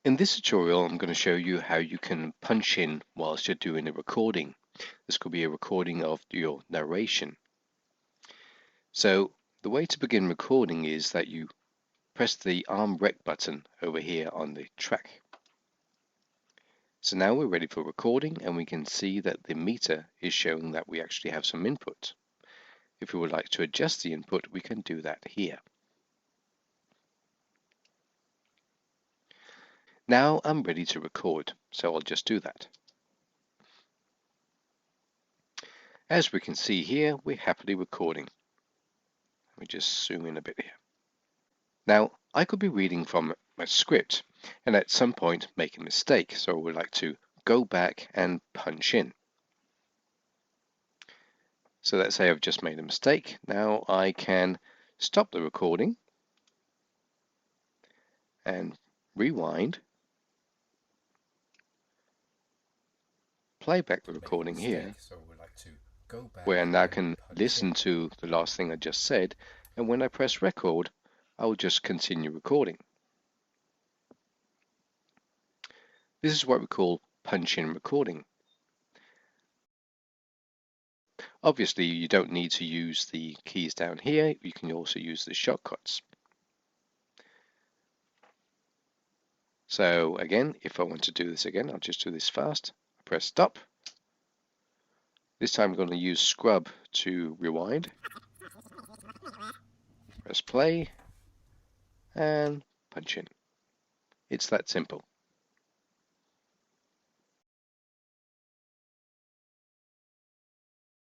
In this tutorial, I'm going to show you how you can punch in whilst you're doing a recording. This could be a recording of your narration. So the way to begin recording is that you press the arm rec button over here on the track. So now we're ready for recording, and we can see that the meter is showing that we actually have some input. If we would like to adjust the input, we can do that here. Now I'm ready to record, so I'll just do that. As we can see here, we're happily recording. Let me just zoom in a bit here. Now, I could be reading from my script and at some point make a mistake, so I would like to go back and punch in. So let's say I've just made a mistake. Now I can stop the recording and rewind, play back the recording here, where I now can listen to the last thing I just said, and when I press record, I will just continue recording. This is what we call punch-in recording. Obviously, you don't need to use the keys down here. You can also use the shortcuts. So again, if I want to do this again, I'll just do this fast. I press stop. This time I'm going to use scrub to rewind. Press play and punch in. It's that simple.